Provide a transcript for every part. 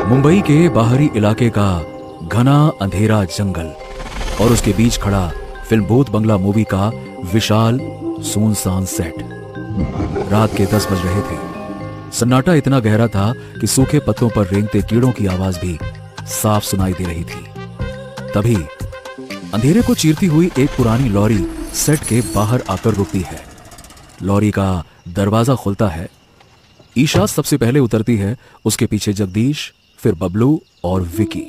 मुंबई के बाहरी इलाके का घना अंधेरा जंगल और उसके बीच खड़ा फिल्म भूत बंगला मूवी का विशाल सुनसान सेट। रात के 10 बज रहे थे। सन्नाटा इतना गहरा था कि सूखे पत्तों पर रेंगते कीड़ों की आवाज भी साफ सुनाई दे रही थी। तभी अंधेरे को चीरती हुई एक पुरानी लॉरी सेट के बाहर आकर रुकती है। लॉरी का दरवाजा खुलता है। ईशा सबसे पहले उतरती है, उसके पीछे जगदीश, फिर बबलू और विकी।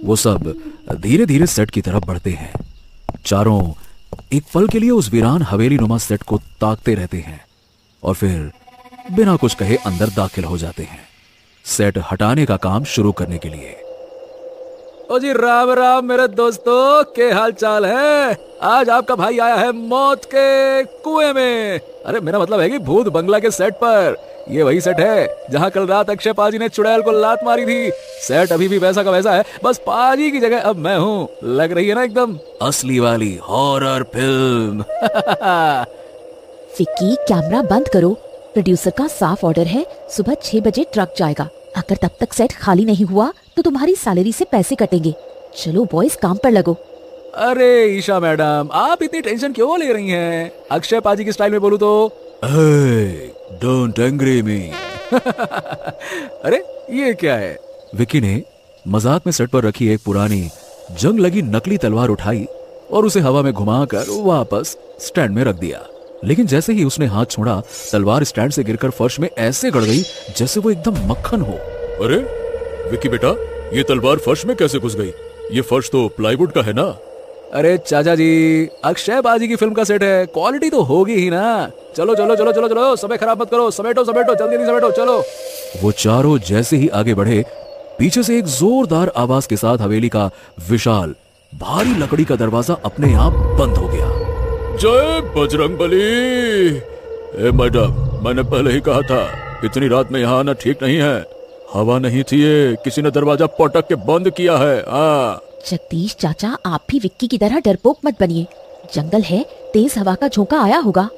वो सब धीरे धीरे सेट की तरफ बढ़ते हैं। चारों एक पल के लिए उस वीरान हवेली नुमा सेट को ताकते रहते हैं और फिर बिना कुछ कहे अंदर दाखिल हो जाते हैं, सेट हटाने का काम शुरू करने के लिए। ओ जी राम राम मेरे दोस्तों, के हाल चाल है। आज आपका भाई आया है मौत के कुएं में। अरे मेरा मतलब है कि भूत बंगला के सेट पर। ये वही सेट है जहां कल रात अक्षय पाजी ने चुड़ैल को लात मारी थी। सेट अभी भी वैसा का वैसा है, बस पाजी की जगह अब मैं हूँ। लग रही है ना एकदम असली वाली हॉरर फिल्म। विक्की, कैमरा बंद करो। प्रोड्यूसर का साफ ऑर्डर है, सुबह 6 बजे ट्रक जाएगा। अगर तब तक सेट खाली नहीं हुआ तो तुम्हारी सैलरी से पैसे कटेंगे। चलो बॉयज, काम पर लगो। अरे ईशा मैडम, आप इतनी टेंशन क्यों ले रही हैं? अक्षय पाजी की स्टाइल में बोलूं तो डोंट एंग्री मी। अरे ये क्या है? विकी ने मजाक में सेट पर रखी एक पुरानी जंग लगी नकली तलवार उठाई और उसे हवा में घुमाकर वापस स्टैंड में रख दिया। लेकिन जैसे ही उसने हाथ छोड़ा, तलवार स्टैंड से गिरकर फर्श में ऐसे गड़ गई जैसे वो एकदम मक्खन हो। अरे विकी बेटा, ये तलवार फर्श में कैसे घुस गई? ये फर्श तो प्लाईवुड का है ना? अरे चाचा जी, अक्षय बाजी की फिल्म का सेट है, क्वालिटी तो होगी ही ना। चलो चलो चलो चलो चलो, समय खराब मत करो, समेटो समेटो, जल्दी नहीं समेटो, चलो। वो चारों जैसे ही आगे बढ़े, पीछे से एक जोरदार आवाज के साथ हवेली का विशाल भारी लकड़ी का दरवाजा अपने आप बंद हो गया। जय बजरंगबली। ए मैडम, मैंने पहले ही कहा था इतनी रात में यहाँ आना ठीक नहीं है। हवा नहीं थी, ये किसी ने दरवाजा पटक के बंद किया है। जगदीश चाचा, आप भी विक्की की तरह डरपोक मत बनिए। जंगल है, तेज हवा का झोंका आया होगा।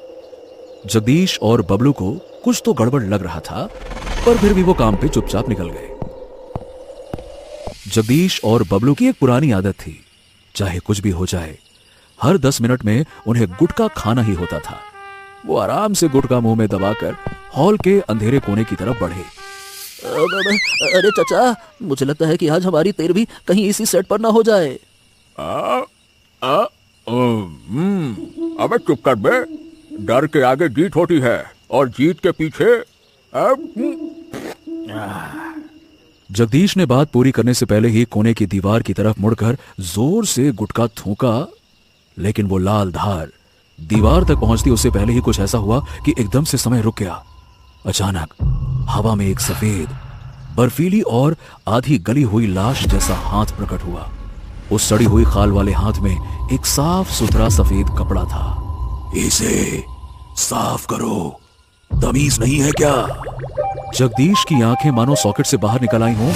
जगदीश और बबलू को कुछ तो गड़बड़ लग रहा था, पर फिर भी वो काम पे चुपचाप निकल गए। जगदीश और बबलू की एक पुरानी आदत थी, चाहे कुछ भी हो जाए, हर 10 मिनट में उन्हें गुटखा खाना ही होता था। वो आराम से गुटखा मुंह में दबाकर हॉल के अंधेरे कोने की तरफ बढ़े। अरे चाचा, मुझे लगता है कि आज हमारी 13वीं कहीं इसी सेट पर ना हो जाए। अबे चुप कर बे। डर के आगे जीत होती है और जीत के पीछे। जगदीश ने बात पूरी करने से पहले ही कोने की दीवार की तरफ मुड़कर जोर से गुटखा थूका, लेकिन वो लाल धार दीवार तक पहुंचती उससे पहले ही कुछ ऐसा हुआ कि एकदम से समय रुक गया। अचानक हवा में एक सफेद, बर्फीली और आधी गली हुई लाश जैसा हाथ प्रकट हुआ। उस सड़ी हुई खाल वाले हाथ में एक साफ सुथरा सफेद कपड़ा था। इसे साफ करो, तमीज नहीं है क्या? जगदीश की आंखें मानो सॉकेट से बाहर निकल आई हों।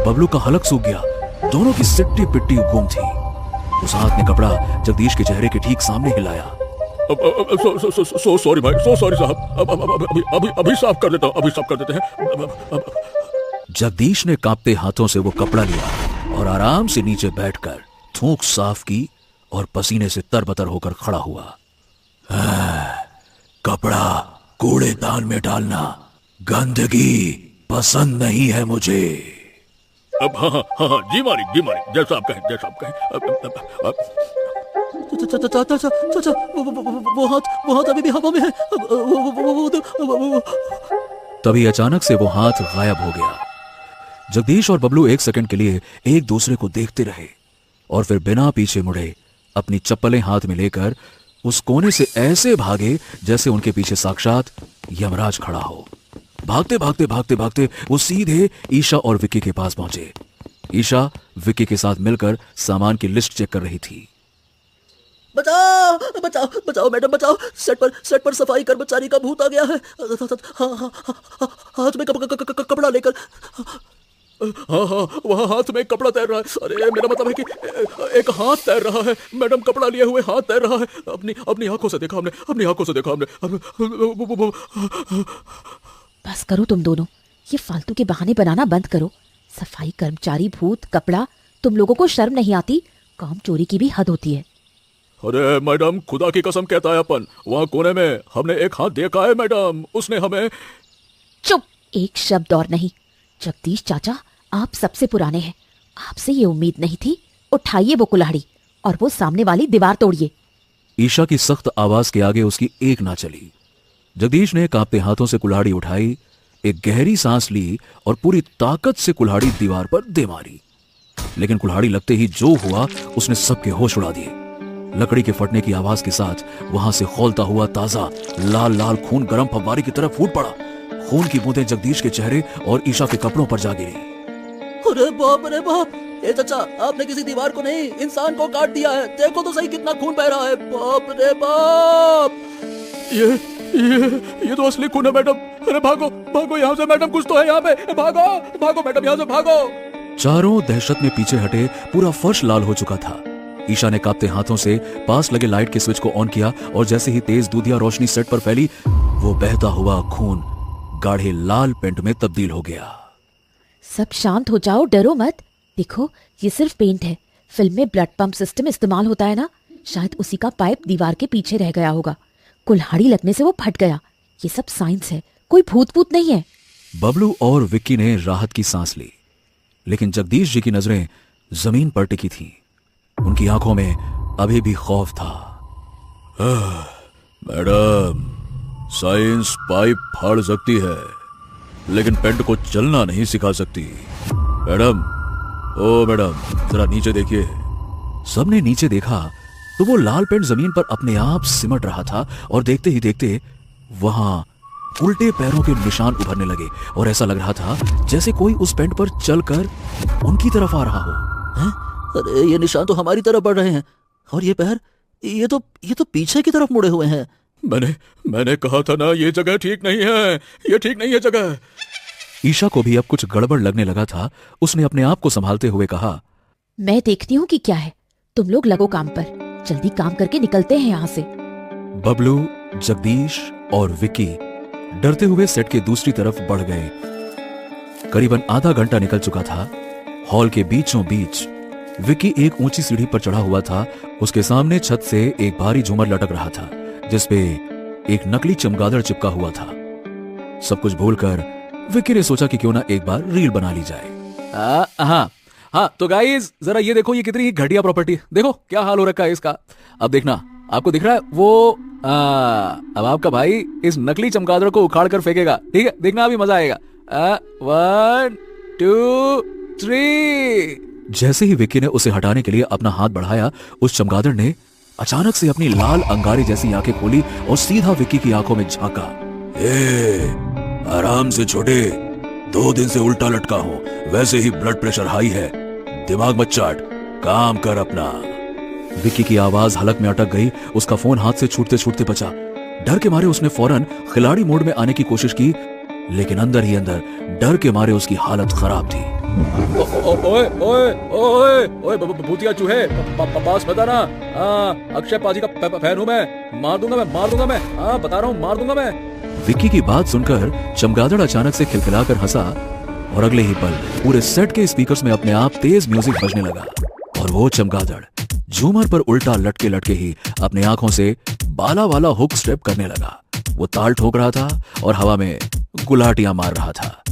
बबलू का हलक सूख गया, दोनों की सिट्टी पिट्टी गुम थी। उस हाथ ने कपड़ा जगदीश के चेहरे के ठीक सामने हिलाया। सॉरी भाई, सॉरी साहब। अभी साफ कर देता हूँ, अभी साफ कर देते हैं। जगदीश ने कांपते हाथों से वो कपड़ा लिया और आराम से नीचे बैठकर थूक साफ की और पसीने से तरबतर होकर खड़ा हुआ। कपड़ा कूड़ेदान में डालना, गंदगी पसंद नहीं है मुझे। अब हाँ, जी मालिक, जैसा आप कहें, जैसा आप कहें। चाचा, वो हाथ अभी भी हवा में है। तभी अचानक से वो हाथ गायब हो गया। जगदीश और बबलू एक सेकंड के लिए एक दूसरे को देखते रहे और फिर बिना पीछे मुड़े अपनी चप्पलें हाथ में लेकर उस कोने से ऐसे भागे जैसे उनके पीछे साक्षात यमराज खड़ा हो। भागते भागते भागते भागते वो सीधे ईशा और विक्की के पास पहुंचे। ईशा विक्की के साथ मिलकर सामान की लिस्ट चेक कर रही थी। बचाओ बचाओ बचाओ मैडम, बचाओ। सेट पर सफाई कर्मचारी का भूत आ गया है। हाथ में कपड़ा लेकर। हाँ, वहाँ हाथ में कपड़ा तैर रहा है। अरे मेरा मतलब है कि एक हाथ तैर रहा है मैडम, कपड़ा लिए हुए हाथ तैर रहा है। अपनी आंखों से देखा हमने। बस करो तुम दोनों, ये फालतू के बहाने बनाना बंद करो। सफाई कर्मचारी, भूत, कपड़ा, तुम लोगों को शर्म नहीं आती? काम चोरी की भी हद होती है। अरे मैडम, खुदा की कसम कहता है अपन, वहाँ कोने में हमने एक हाथ देखा है मैडम, उसने हमें। चुप, एक शब्द और नहीं। जगदीश चाचा, आप सबसे पुराने हैं, आपसे ये उम्मीद नहीं थी। उठाइए वो कुल्हाड़ी और वो सामने वाली दीवार तोड़िए। ईशा की सख्त आवाज के आगे उसकी एक ना चली। जगदीश ने कांपते हाथों से कुल्हाड़ी उठाई, एक गहरी सांस ली और पूरी ताकत से कुल्हाड़ी दीवार पर दे मारी। लेकिन कुल्हाड़ी लगते ही जो हुआ उसने सबके होश उड़ा दिए। लकड़ी के फटने की आवाज के साथ वहां से खौलता हुआ ताजा लाल लाल खून गर्म फव्वारे की तरफ फूट पड़ा। खून की बूंदें जगदीश के चेहरे और ईशा के कपड़ों पर जा गिरी। अरे बाप रे बाप, ए चाचा, आपने किसी दीवार को नहीं, इंसान को काट दिया है। देखो तो सही कितना खून बह रहा है। बाप रे बाप, ये तो असली खून है मैडम। अरे भागो भागो यहाँ से मैडम, कुछ तो है यहाँ पे। भागो भागो मैडम, यहाँ से भागो। चारों दहशत में पीछे हटे, पूरा फर्श लाल हो चुका था। ईशा ने कांपते हाथों से पास लगे लाइट के स्विच को ऑन किया और जैसे ही तेज दूधिया रोशनी सेट पर फैली, वो बहता हुआ खून गाढ़े लाल पेंट में तब्दील हो गया। सब शांत हो जाओ, डरो मत। देखो, ये सिर्फ पेंट है। फिल्म में ब्लड पंप सिस्टम इस्तेमाल होता है ना, शायद उसी का पाइप दीवार के पीछे रह गया होगा। कुल्हाड़ी लगने से वो फट गया। ये सब साइंस है, कोई भूत भूत नहीं है। बबलू और विक्की ने राहत की सांस ली, लेकिन जगदीश जी की नजरें जमीन पर टिकी थीं। उनकी आंखों में अभी भी खौफ था। मैडम, साइंस पाइप फाड़ सकती है, लेकिन पेंट को चलना नहीं सिखा सकती। मैडम, ओ मैडम, जरा नीचे देखिए। सबने नीचे देखा तो वो लाल पेंट जमीन पर अपने आप सिमट रहा था और देखते ही देखते वहां उल्टे पैरों के निशान उभरने लगे और ऐसा लग रहा था जैसे कोई उस पेंट पर चलकर उनकी तरफ आ रहा हो। हैं? अरे ये निशान तो हमारी तरफ बढ़ रहे हैं, और ये पैर, ये तो पीछे की तरफ मुड़े हुए हैं। मैंने कहा था ना, ये जगह ठीक नहीं है, ये ठीक नहीं है जगह। ईशा को भी अब कुछ गड़बड़ लगने लगा था। उसने अपने आप को संभालते हुए कहा, मैं देखती हूँ कि क्या है। तुम लोग लगो काम पर, जल्दी काम करके निकलते हैं यहाँ से। बबलू, जगदीश और विक्की डरते हुए सेट के दूसरी तरफ बढ़ गए। करीबन आधा घंटा निकल चुका था। हॉल के बीचों बीच विक्की एक ऊंची सीढ़ी पर चढ़ा हुआ था। उसके सामने छत से एक भारी झूमर लटक रहा था जिसपे एक नकली चमगादड़ चिपका हुआ था। सब कुछ भूलकर विक्की ने सोचा कि क्यों ना एक बार रील बना ली जाए। हाँ, तो गाइस जरा ये देखो, ये कितनी घटिया प्रॉपर्टी। देखो क्या हाल हो रखा है इसका। अब देखना, आपको दिख रहा है वो अब आपका भाई इस नकली चमगादड़ को उखाड़ कर फेंकेगा। ठीक है, देखना अभी मजा आएगा। 1 2 3। जैसे ही विक्की ने उसे हटाने के लिए अपना हाथ बढ़ाया, उस चमगादड़ ने अचानक से अपनी लाल अंगारी जैसी आंखें खोली और सीधा विक्की की आंखों में झांका। आराम से छोटे, 2 दिन से उल्टा लटका हूं, वैसे ही ब्लड प्रेशर हाई है, दिमाग मत चाट, काम कर अपना। विक्की की आवाज हलक में अटक गई। उसका फोन हाथ से छूटते छूटते बचा। डर के मारे उसने फौरन खिलाड़ी मोड में आने की कोशिश की, लेकिन अंदर ही अंदर डर के मारे उसकी हालत खराब थी। ओए ओए ओए ओए भूतिया चूहे, पास मत आना। अक्षय पाजी का फैन हूं मैं, मार दूंगा मैं। बता रहा हूँ, मार दूंगा मैं। विक्की की बात सुनकर चमगादड़ अचानक से खिलखिलाकर हंसा और अगले ही पल पूरे सेट के स्पीकर्स में अपने आप तेज म्यूजिक बजने लगा और वो चमगादड़ झूमर पर उल्टा लटके लटके ही अपने आंखों से बाला वाला हुक स्टेप करने लगा। वो ताल ठोक रहा था और हवा में गुलाटियां मार रहा था।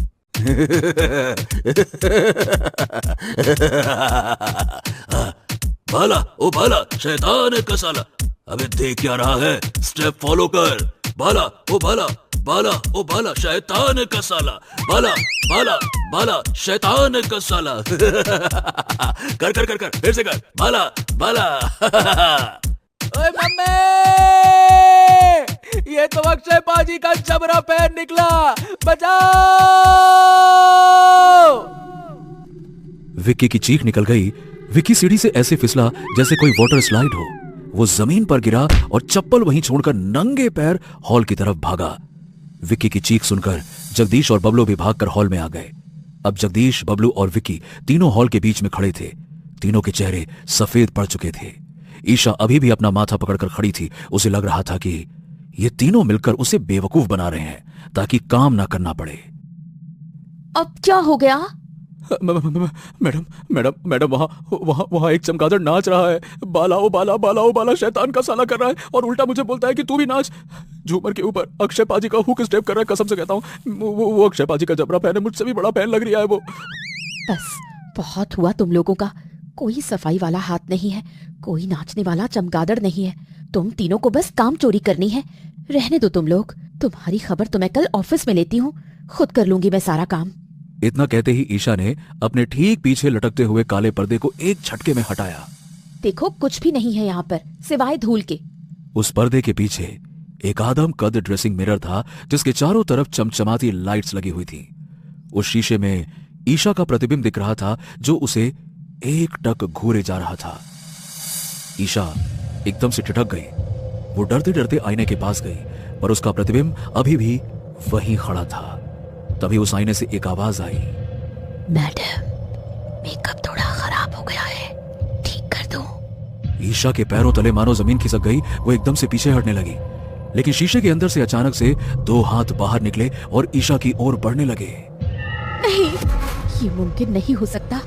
भाला ओ भाला, शैतान का साला, अबे देख क्या रहा है, स्टेप फॉलो कर। भाला ओ भाला, बाला ओ बाला, शैतान का साला, बाला बाला बाला, शैतान का साला। कर कर कर कर, फिर से कर, बाला बाला। ओए मम्मी, ये तो अक्षय पाजी का जबरा पैर निकला, बचाओ। विक्की की चीख निकल गई। विक्की सीढ़ी से ऐसे फिसला जैसे कोई वाटर स्लाइड हो। वो जमीन पर गिरा और चप्पल वहीं छोड़कर नंगे पैर हॉल की तरफ भागा। विक्की की चीख सुनकर जगदीश और बबलू भी भागकर हॉल में आ गए। अब जगदीश, बबलू और विक्की तीनों हॉल के बीच में खड़े थे। तीनों के चेहरे सफेद पड़ चुके थे। ईशा अभी भी अपना माथा पकड़कर खड़ी थी। उसे लग रहा था कि ये तीनों मिलकर उसे बेवकूफ बना रहे हैं ताकि काम ना करना पड़े। अब क्या हो गया? मैडम मैडम मैडम वहाँ वहाँ वहाँ एक चमगादड़ नाच रहा है। बाला ओ बाला, बाला ओ बाला शैतान का साला कर रहा है और उल्टा मुझे बोलता है कि तू भी नाच। झूमर के ऊपर अक्षय पाजी का हुक स्टेप कर रहा है। कसम से कहता हूँ वो अक्षय पाजी का जबरा फैन है, मुझसे भी बड़ा फैन लग रहा है वो। बस बहुत हुआ तुम लोगों का। कोई सफाई वाला हाथ नहीं है, कोई नाचने वाला चमगादड़ नहीं है। तुम तीनों को बस काम चोरी करनी है। रहने दो तुम लोग, तुम्हारी खबर तो मैं कल ऑफिस में लेती हूँ, खुद कर लूंगी मैं सारा काम। इतना कहते ही ईशा ने अपने ठीक पीछे लटकते हुए काले पर्दे को एक झटके में हटाया। देखो कुछ भी नहीं है यहाँ पर सिवाय धूल के। उस पर्दे के पीछे एक आदम कद ड्रेसिंग मिरर था जिसके चारों तरफ चमचमाती लाइट्स लगी हुई थी। उस शीशे में ईशा का प्रतिबिंब दिख रहा था जो उसे एक टक घूरे जा रहा था। ईशा एकदम से ठिठक गई। वो डरते डरते आईने के पास गई पर उसका प्रतिबिंब अभी भी वहीं खड़ा था। तभी उस आईने से एक आवाज आई, मैडम मेकअप थोड़ा खराब हो गया है, ठीक कर दो। ईशा के पैरों तले मानो जमीन खिसक गई। वो एकदम से पीछे हटने लगी, लेकिन शीशे के अंदर से अचानक से 2 हाथ बाहर निकले और ईशा की ओर बढ़ने लगे। नहीं, ये मुमकिन नहीं हो सकता।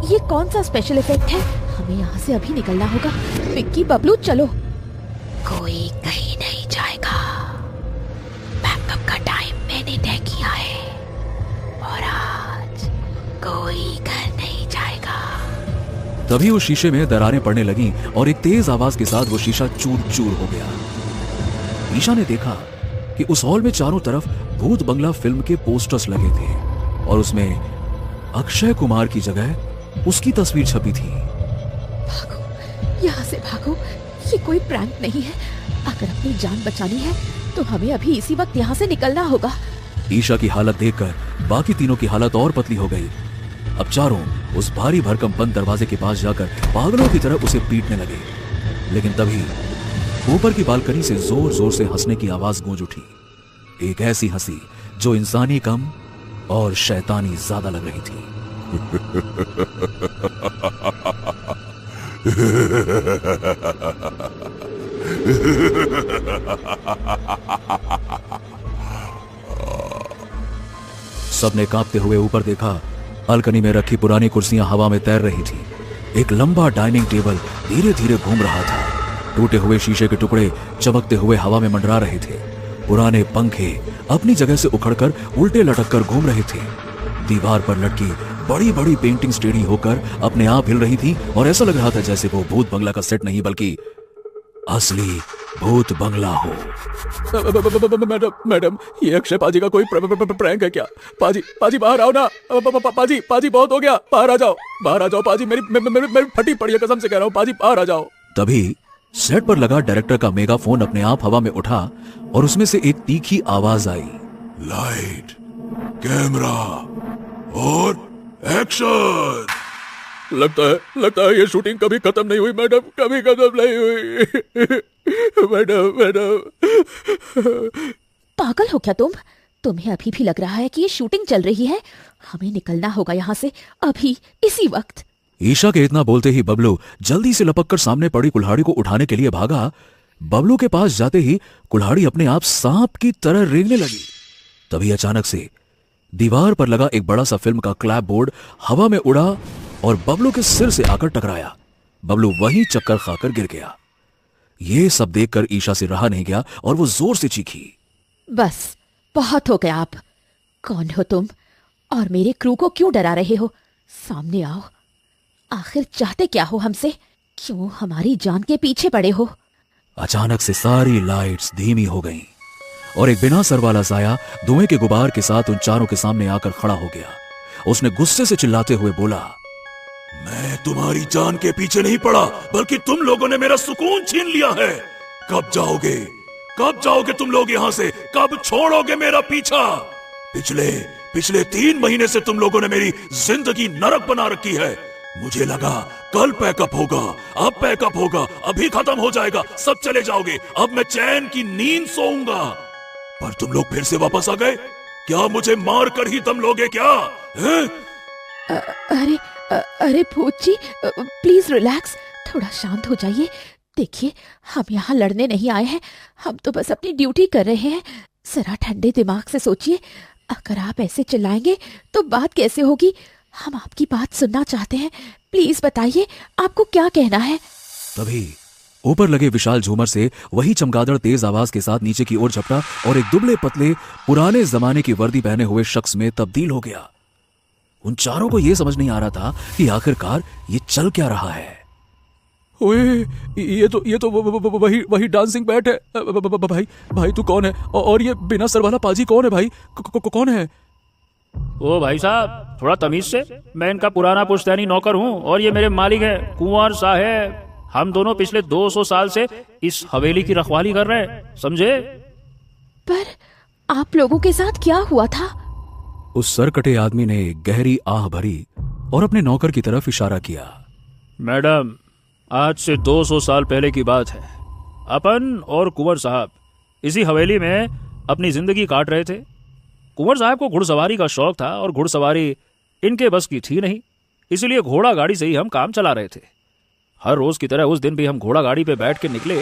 ये कौन सा स्पेशल इफेक्ट है? हमें यहाँ से अभी निकलना होगा। विक्की बबलू चलो। कोई कहीं नहीं जाएगा, बैकअप का टाइम मैंने तय किया है और आज कोई घर नहीं जाएगा। तभी उस शीशे में दरारें पड़ने लगीं और एक तेज आवाज के साथ वो शीशा चूर चूर हो गया। ईशा ने देखा कि उस हॉल में चारों तरफ भूत बंगला फिल्म के पोस्टर्स लगे थे और उसमें अक्षय कुमार की जगह उसकी तस्वीर छपी थी। भागो, यहाँ से भागो, ये कोई प्रैंक नहीं है। अगर अपनी जान बचानी है तो हमें अभी इसी वक्त यहाँ से निकलना होगा। ईशा की हालत देखकर बाकी तीनों की हालत और पतली हो गई। अब चारों उस भारी भरकम बंद दरवाजे के पास जाकर पागलों की तरह उसे पीटने लगे। लेकिन तभी ऊपर की बालकनी से जोर जोर से हंसने की आवाज गूंज उठी। एक ऐसी हंसी जो इंसानी कम और शैतानी ज्यादा लग रही थी। सबने कांपते हुए ऊपर देखा। बालकनी में रखी पुरानी कुर्सियां हवा में तैर रही थी। एक लंबा डाइनिंग टेबल धीरे धीरे घूम रहा था। टूटे हुए शीशे के टुकड़े चमकते हुए हवा में मंडरा रहे थे। पुराने पंखे अपनी जगह से उखड़कर उल्टे लटककर घूम रहे थे। दीवार पर लटकी बड़ी बड़ी पेंटिंग्स टेढ़ी होकर अपने आप हिल रही थी और ऐसा लग रहा था जैसे वो भूत बंगला का सेट नहीं बल्कि असली भूत बंगला हो। मैडम ये अक्षय पाजी का कोई प्रैंक है क्या? पाजी बाहर आओ ना। पाजी बहुत हो गया, बाहर आ जाओ पाजी। मेरी फटी पड़ी है, कसम से कह रहा हूँ पाजी बाहर आ जाओ। तभी सेट पर लगा डायरेक्टर का मेगाफोन अपने आप हवा में उठा और उसमें से एक तीखी आवाज आई, लाइट, कैमरा और एक्शन। लगता है ये शूटिंग कभी खत्म नहीं हुई मैडम, कभी खत्म नहीं हुई। मैडम पागल हो क्या तुम? तुम्हें अभी भी लग रहा है कि ये शूटिंग चल रही है? हमें निकलना होगा यहाँ से अभी, इसी वक्त। ईशा के इतना बोलते ही बबलू जल्दी से लपककर सामने पड़ी कुल्हाड़ी को उठाने के लिए भागा। बबलू के पास जाते ही कुल्हाड़ी अपने आप सांप की तरह रेंगने लगी। तभी अचानक से दीवार पर लगा एक बड़ा सा फिल्म का क्लैप बोर्ड हवा में उड़ा और बबलू के सिर से आकर टकराया। बबलू वहीं चक्कर खाकर गिर गया। ये सब देखकर ईशा से रहा नहीं गया और वो जोर से चीखी, बस बहुत हो गया। आप कौन हो तुम और मेरे क्रू को क्यों डरा रहे हो? सामने आओ, आखिर चाहते क्या हो हमसे? क्यों हमारी जान के पीछे पड़े हो? अचानक से सारी लाइट्स धीमी हो गईं और एक बिना सर वाला साया धुएं के गुबार के साथ उन चारों के सामने आकर खड़ा हो गया। उसने गुस्से से चिल्लाते हुए बोला, मैं तुम्हारी जान के पीछे नहीं पड़ा, बल्कि तुम लोगों ने मेरा सुकून छीन लिया है। कब जाओगे तुम लोग यहाँ से? कब छोड़ोगे मेरा पीछा? पिछले 3 महीने से तुम लोगों ने मेरी जिंदगी नरक बना रखी है। मुझे लगा कल पैकअप होगा, अब पैकअप होगा, अभी खत्म हो जाएगा, सब चले जाओगे, अब मैं चैन की नींद सोऊंगा। पर तुम लोग फिर से वापस आ गए। क्या मुझे मार कर ही दम लोगे क्या? अरे भूत जी, प्लीज रिलैक्स, थोड़ा शांत हो जाइए। देखिए हम यहाँ लड़ने नहीं आए हैं, हम तो बस अपनी ड्यूटी कर रहे हैं। जरा ठंडे दिमाग से सोचिए। अगर आप ऐसे चिल्लाएंगे तो बात कैसे होगी? हम आपकी बात सुनना चाहते हैं, प्लीज बताइए आपको क्या कहना है। तभी ऊपर लगे विशाल झूमर से वही चमगादड़ तेज आवाज के साथ नीचे की ओर झपटा और एक दुबले पतले पुराने जमाने की वर्दी पहने हुए शख्स में तब्दील हो गया। उन चारों को यह समझ नहीं आ रहा था कि आखिरकार ये चल क्या रहा है। ओए, ये तो वही डांसिंग बैट है। भाई तू कौन है? और ये बिना सर वाला पाजी कौन है भाई? कौन है? ओ भाई साहब, थोड़ा तमीज से। मैं इनका पुराना पुश्तैनी नौकर हूँ और ये मेरे मालिक हैं कुंवर साहब। हम दोनों पिछले 200 साल से इस हवेली की रखवाली कर रहे हैं, समझे? पर आप लोगों के साथ क्या हुआ था? उस सरकटे आदमी ने गहरी आह भरी और अपने नौकर की तरफ इशारा किया। मैडम, आज से 200 साल पहले की बात है। अपन और कुंवर साहब इसी हवेली में अपनी जिंदगी काट रहे थे। कुंवर साहब को घुड़सवारी का शौक था और घुड़सवारी इनके बस की थी नहीं, इसलिए घोड़ा गाड़ी से ही हम काम चला रहे थे। हर रोज की तरह उस दिन भी हम घोड़ा गाड़ी पे बैठ के निकले।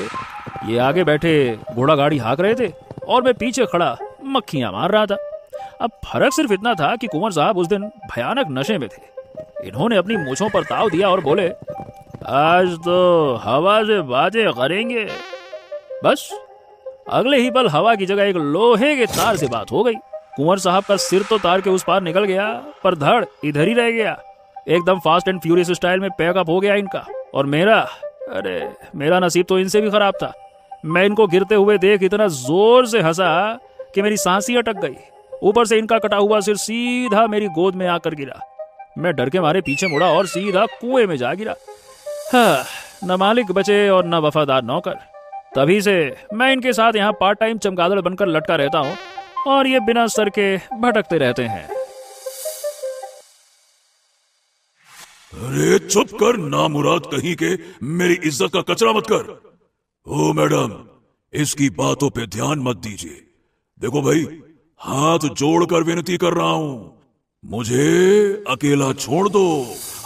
ये आगे बैठे घोड़ा गाड़ी हाँक रहे थे और मैं पीछे खड़ा मक्खियां मार रहा था। अब फर्क सिर्फ इतना था कि कुंवर साहब उस दिन भयानक नशे में थे। इन्होंने अपनी मूंछों पर ताव दिया और बोले, आज तो हवा से बातें करेंगे। बस अगले ही पल हवा की जगह एक लोहे के तार से बात हो गई। कुंवर साहब का सिर तो तार के उस पार निकल गया, पर धड़ इधर ही रह गया। एकदम फास्ट एंड फ्यूरियस स्टाइल में पैकअप हो गया इनका। और मेरा नसीब तो इनसे भी खराब था। मैं इनको गिरते हुए देख इतना जोर से हंसा कि मेरी सांस ही अटक गई। ऊपर से इनका कटा हुआ सिर सीधा मेरी गोद में आकर गिरा। मैं डर के मारे पीछे मुड़ा और सीधा कुएं में जा गिरा। हाँ, न मालिक बचे और न वफादार नौकर। तभी से मैं इनके साथ यहाँ पार्ट टाइम चमगादड़ बनकर लटका रहता हूँ और ये बिना सर के भटकते रहते हैं। अरे चुप कर नामुराद कहीं के, मेरी इज्जत का कचरा मत कर। ओ मैडम, इसकी बातों पे ध्यान मत दीजिए। देखो भाई, हाथ जोड़कर विनती कर रहा हूं, मुझे अकेला छोड़ दो।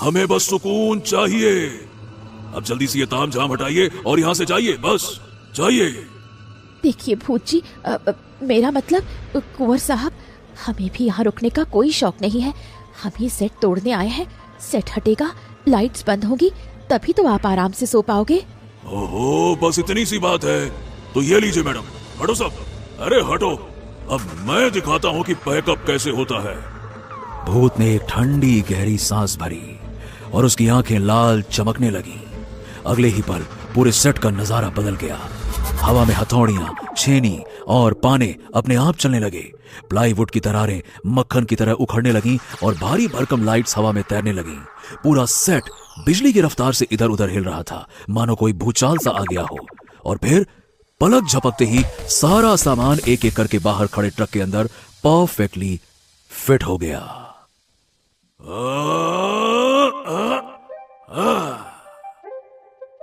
हमें बस सुकून चाहिए। अब जल्दी से ये तामझाम हटाइए और यहां से जाइए, बस जाइए। देखिए भूत जी, मेरा मतलब कुंवर साहब, हमें भी यहाँ रुकने का कोई शौक नहीं है। हम ये सेट तोड़ने आए हैं। सेट हटेगा, लाइट्स बंद होगी, तभी तो आप आराम से सो पाओगे। ओहो, बस इतनी सी बात है तो ये लीजिए मैडम, हटो सब। अरे हटो, अब मैं दिखाता हूँ कि पैकअप कैसे होता है। भूत ने एक ठंडी गहरी सांस भरी और उसकी आंखें लाल चमकने लगी। अगले ही पल पूरे सेट का नजारा बदल गया। हवा में हथौड़ियां, छेनी और पाने अपने आप चलने लगे। प्लाईवुड की दरारें मक्खन की तरह उखड़ने लगीं और भारी भरकम लाइट्स हवा में तैरने लगीं। पूरा सेट बिजली की रफ्तार से इधर उधर हिल रहा था, मानो कोई भूचाल सा आ गया हो। और फिर पलक झपकते ही सारा सामान एक एक करके बाहर खड़े ट्रक के अंदर परफेक्टली फिट हो गया।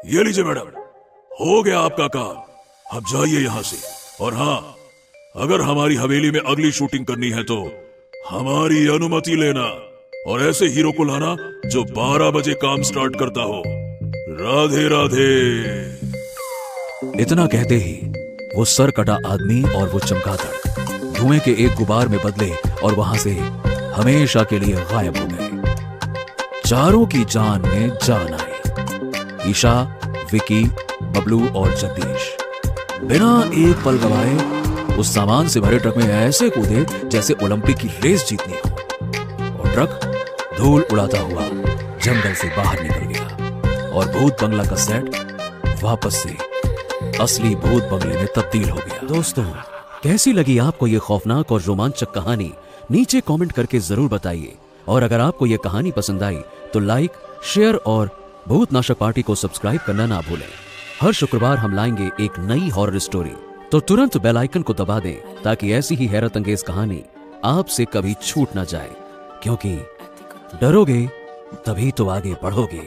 ये लीजिए मैडम, हो गया आपका काम। अब जाइए यहां से। और हाँ, अगर हमारी हवेली में अगली शूटिंग करनी है तो हमारी अनुमति लेना और ऐसे हीरो को लाना जो 12 बजे काम स्टार्ट करता हो। राधे राधे। इतना कहते ही वो सर कटा आदमी और वो चमगादड़ धुएं के एक गुबार में बदले और वहां से हमेशा के लिए गायब हो गए। चारों की जान में जान आई। ईशा, विकी, बबलू और जगदीश बिना एक पल गवाए उस सामान से भरे ट्रक में ऐसे कूदे जैसे ओलंपिक की रेस जीतनी हो। और ट्रक धूल उड़ाता हुआ जंगल से बाहर निकल गया और भूत बंगला का सेट वापस से असली भूत बंगले में तब्दील हो गया। दोस्तों, कैसी लगी आपको ये खौफनाक और रोमांचक कहानी? नीचे कमेंट करके जरूर बताइए। और अगर आपको ये कहानी पसंद आई तो लाइक, शेयर और भूत नाशक पार्टी को सब्सक्राइब करना ना भूलें। हर शुक्रवार हम लाएंगे एक नई हॉरर स्टोरी, तो तुरंत बेल आइकन को दबा दें ताकि ऐसी ही हैरत अंगेज कहानी आपसे कभी छूट ना जाए। क्योंकि डरोगे तभी तो आगे बढ़ोगे।